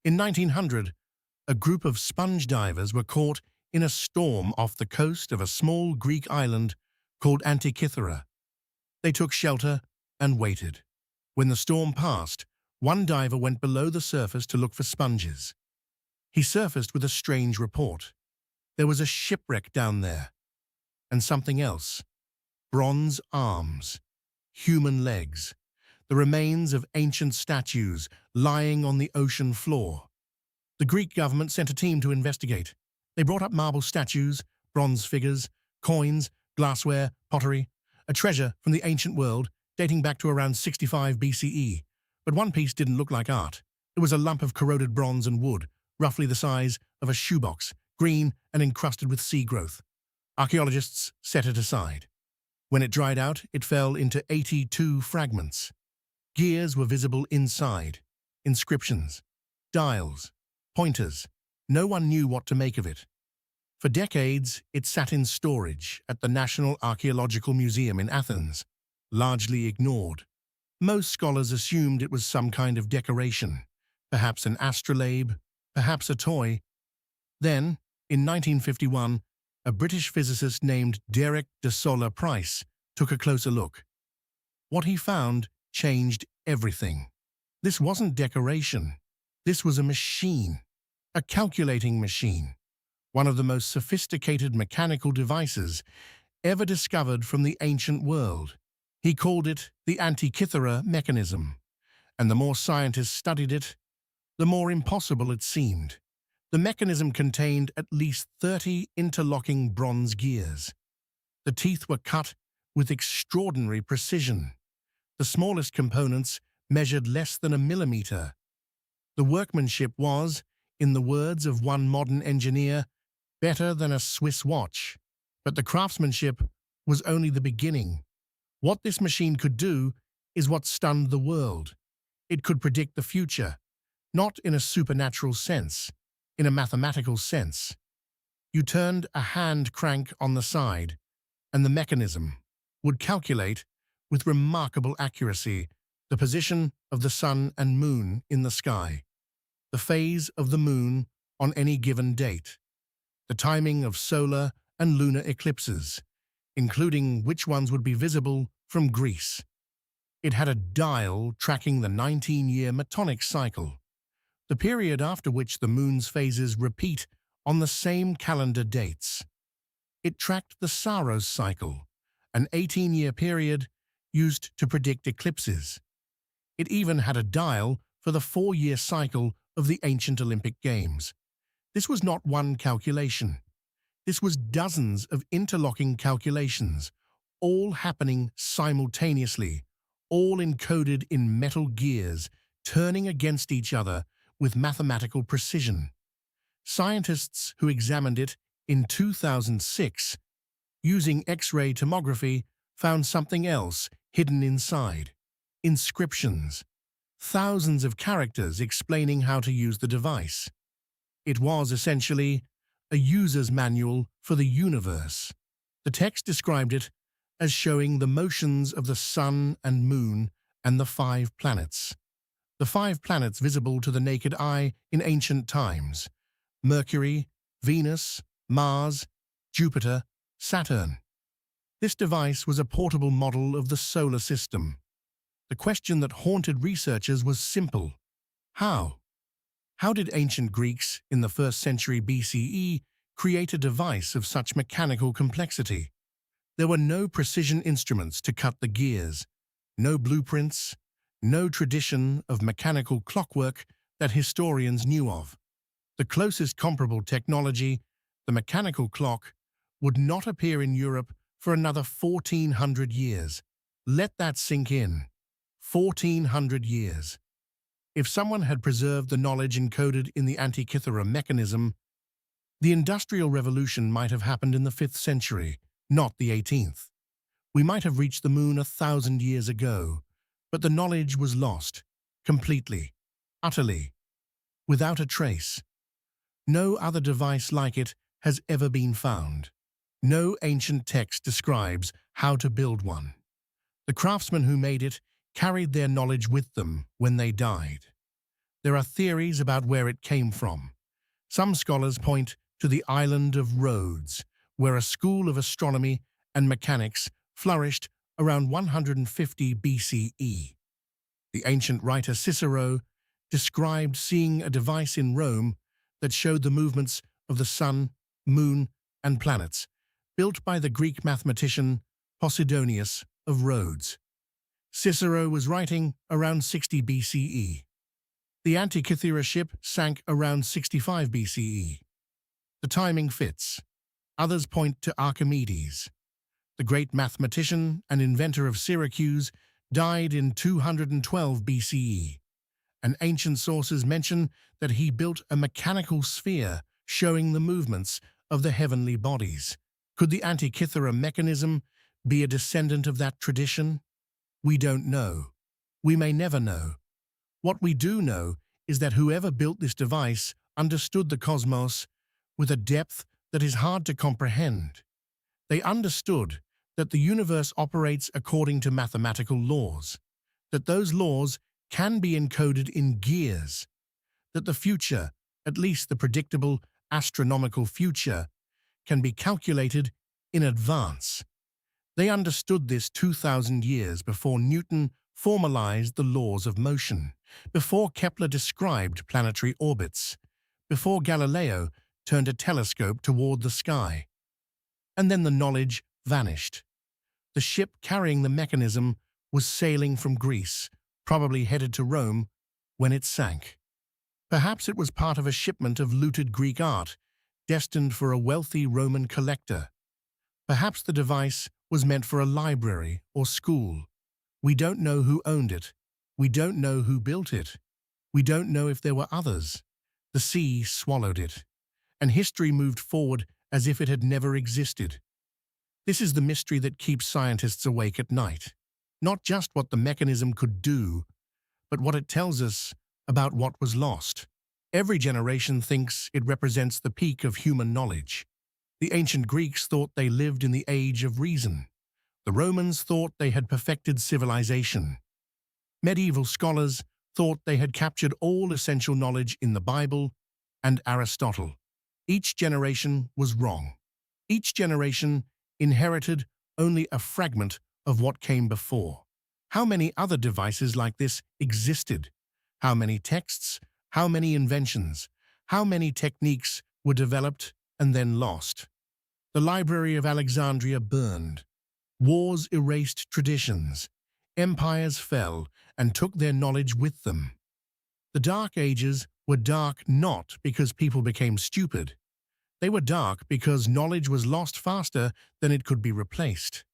In 1900, a group of sponge divers were caught in a storm off the coast of a small Greek island called Antikythera. They took shelter and waited. When the storm passed, one diver went below the surface to look for sponges. He surfaced with a strange report. There was a shipwreck down there, and something else. Bronze arms, human legs, the remains of ancient statues lying on the ocean floor. The Greek government sent a team to investigate. They brought up marble statues, bronze figures, coins, glassware, pottery, a treasure from the ancient world dating back to around 65 BCE. But one piece didn't look like art. It was a lump of corroded bronze and wood, roughly the size of a shoebox, green and encrusted with sea growth. Archaeologists set it aside. When it dried out, it fell into 82 fragments. Gears were visible inside, inscriptions, dials, pointers. No one knew what to make of it. For decades, it sat in storage at the National Archaeological Museum in Athens, largely ignored. Most scholars assumed it was some kind of decoration, perhaps an astrolabe, perhaps a toy. Then, in 1951, a British physicist named Derek de Solla Price took a closer look. What he found changed everything. This wasn't decoration. This was a machine, a calculating machine, one of the most sophisticated mechanical devices ever discovered from the ancient world. He called it the Antikythera mechanism, and the more scientists studied it, the more impossible it seemed. The mechanism contained at least 30 interlocking bronze gears. The teeth were cut with extraordinary precision. The smallest components measured less than a millimeter. The workmanship was, in the words of one modern engineer, better than a Swiss watch. But the craftsmanship was only the beginning. What this machine could do is what stunned the world. It could predict the future, not in a supernatural sense, in a mathematical sense. You turned a hand crank on the side, and the mechanism would calculate, with remarkable accuracy, the position of the sun and moon in the sky, the phase of the moon on any given date, the timing of solar and lunar eclipses, including which ones would be visible from Greece. It had a dial tracking the 19-year metonic cycle, the period after which the moon's phases repeat on the same calendar dates. It tracked the Saros cycle, an 18-year period used to predict eclipses. It even had a dial for the 4-year cycle of the ancient Olympic Games. This was not one calculation. This was dozens of interlocking calculations, all happening simultaneously, all encoded in metal gears, turning against each other with mathematical precision. Scientists who examined it in 2006, using X-ray tomography, found something else hidden inside. Inscriptions. Thousands of characters explaining how to use the device. It was essentially a user's manual for the universe. The text described it as showing the motions of the sun and moon and the 5 planets. The 5 planets visible to the naked eye in ancient times: Mercury, Venus, Mars, Jupiter, Saturn. This device was a portable model of the solar system. The question that haunted researchers was simple. How? How did ancient Greeks in the 1st century BCE create a device of such mechanical complexity? There were no precision instruments to cut the gears, no blueprints, no tradition of mechanical clockwork that historians knew of. The closest comparable technology, the mechanical clock, would not appear in Europe for another 1,400 years. Let that sink in. 1,400 years. If someone had preserved the knowledge encoded in the Antikythera mechanism, the Industrial Revolution might have happened in the 5th century, not the 18th. We might have reached the moon 1,000 years ago, but the knowledge was lost, completely, utterly, without a trace. No other device like it has ever been found. No ancient text describes how to build one. The craftsmen who made it carried their knowledge with them when they died. There are theories about where it came from. Some scholars point to the island of Rhodes, where a school of astronomy and mechanics flourished around 150 BCE. The ancient writer Cicero described seeing a device in Rome that showed the movements of the sun, moon, and planets, built by the Greek mathematician Posidonius of Rhodes. Cicero was writing around 60 BCE. The Antikythera ship sank around 65 BCE. The timing fits. Others point to Archimedes. The great mathematician and inventor of Syracuse died in 212 BCE, and ancient sources mention that he built a mechanical sphere showing the movements of the heavenly bodies. Could the Antikythera mechanism be a descendant of that tradition? We don't know. We may never know. What we do know is that whoever built this device understood the cosmos with a depth that is hard to comprehend. They understood that the universe operates according to mathematical laws, that those laws can be encoded in gears, that the future, at least the predictable astronomical future, can be calculated in advance. They understood this 2,000 years before Newton formalized the laws of motion, before Kepler described planetary orbits, before Galileo turned a telescope toward the sky. And then the knowledge vanished. The ship carrying the mechanism was sailing from Greece, probably headed to Rome, when it sank. Perhaps it was part of a shipment of looted Greek art, destined for a wealthy Roman collector. Perhaps the device was meant for a library or school. We don't know who owned it. We don't know who built it. We don't know if there were others. The sea swallowed it, and history moved forward as if it had never existed. This is the mystery that keeps scientists awake at night. Not just what the mechanism could do, but what it tells us about what was lost. Every generation thinks it represents the peak of human knowledge. The ancient Greeks thought they lived in the age of reason. The Romans thought they had perfected civilization. Medieval scholars thought they had captured all essential knowledge in the Bible and Aristotle. Each generation was wrong. Each generation inherited only a fragment of what came before. How many other devices like this existed? How many texts? How many inventions? How many techniques were developed and then lost? The Library of Alexandria burned. Wars erased traditions. Empires fell and took their knowledge with them. The Dark Ages were dark not because people became stupid. They were dark because knowledge was lost faster than it could be replaced.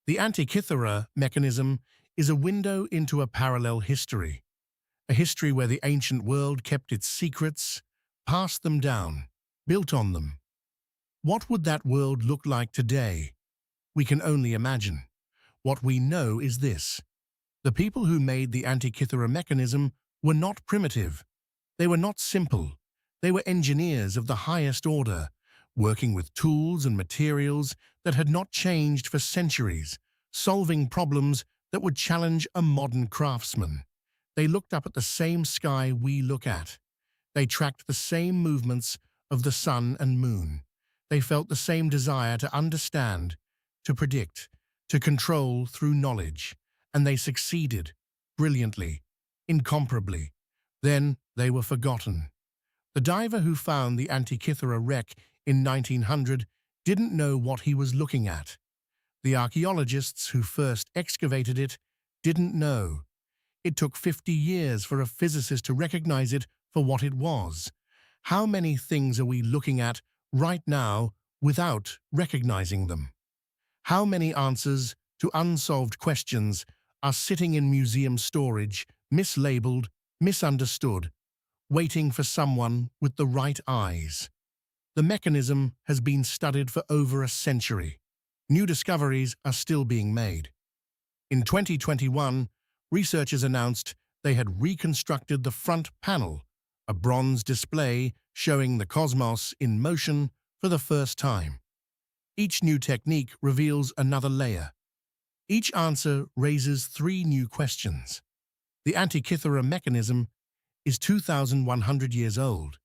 The Antikythera mechanism is a window into a parallel history, a history where the ancient world kept its secrets, passed them down, built on them. What would that world look like today? We can only imagine. What we know is this. The people who made the Antikythera mechanism were not primitive. They were not simple. They were engineers of the highest order, working with tools and materials that had not changed for centuries, solving problems that would challenge a modern craftsman. They looked up at the same sky we look at. They tracked the same movements of the sun and moon. They felt the same desire to understand, to predict, to control through knowledge, and they succeeded, brilliantly, incomparably. Then they were forgotten. The diver who found the Antikythera wreck in 1900 didn't know what he was looking at. The archaeologists who first excavated it didn't know. It took 50 years for a physicist to recognize it for what it was. How many things are we looking at right now without recognizing them? How many answers to unsolved questions are sitting in museum storage, mislabeled, misunderstood, waiting for someone with the right eyes? The mechanism has been studied for over a century. New discoveries are still being made. In 2021, researchers announced they had reconstructed the front panel, a bronze display showing the cosmos in motion for the first time. Each new technique reveals another layer. Each answer raises 3 new questions. The Antikythera mechanism is 2,100 years old,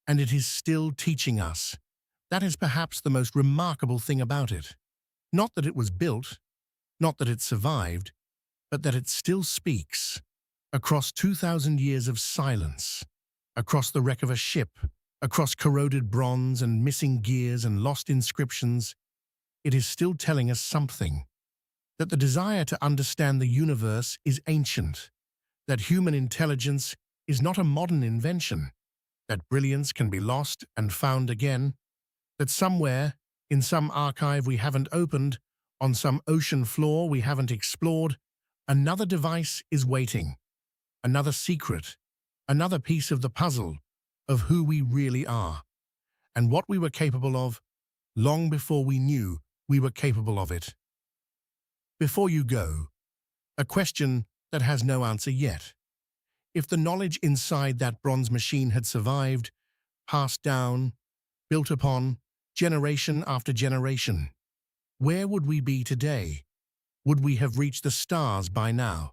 and it is still teaching us. That is perhaps the most remarkable thing about it. Not that it was built, not that it survived, but that it still speaks. Across 2,000 years of silence, across the wreck of a ship, across corroded bronze and missing gears and lost inscriptions, it is still telling us something. That the desire to understand the universe is ancient, that human intelligence is not a modern invention, that brilliance can be lost and found again, that somewhere, in some archive we haven't opened, on some ocean floor we haven't explored, another device is waiting, another secret, another piece of the puzzle of who we really are, and what we were capable of long before we knew we were capable of it. Before you go, a question that has no answer yet. If the knowledge inside that bronze machine had survived, passed down, built upon, generation after generation, where would we be today? Would we have reached the stars by now?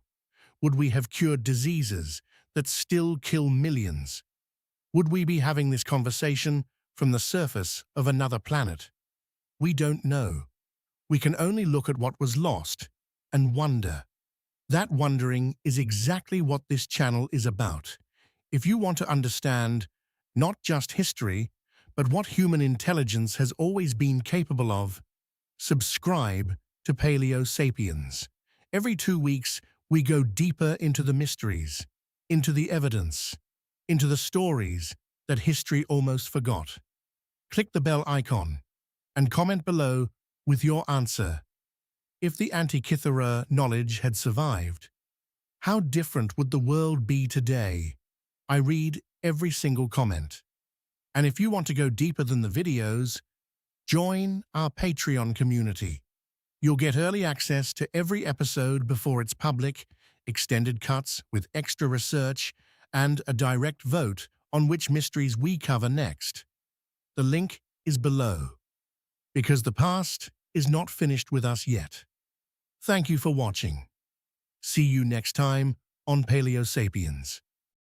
Would we have cured diseases that still kill millions? Would we be having this conversation from the surface of another planet? We don't know. We can only look at what was lost and wonder. That wondering is exactly what this channel is about. If you want to understand not just history, but what human intelligence has always been capable of, subscribe to Paleo Sapiens. Every 2 weeks, we go deeper into the mysteries, into the evidence, into the stories that history almost forgot. Click the bell icon and comment below with your answer. If the Antikythera knowledge had survived, how different would the world be today? I read every single comment. And if you want to go deeper than the videos, join our Patreon community. You'll get early access to every episode before it's public, extended cuts with extra research, and a direct vote on which mysteries we cover next. The link is below. Because the past is not finished with us yet. Thank you for watching. See you next time on Paleo Sapiens.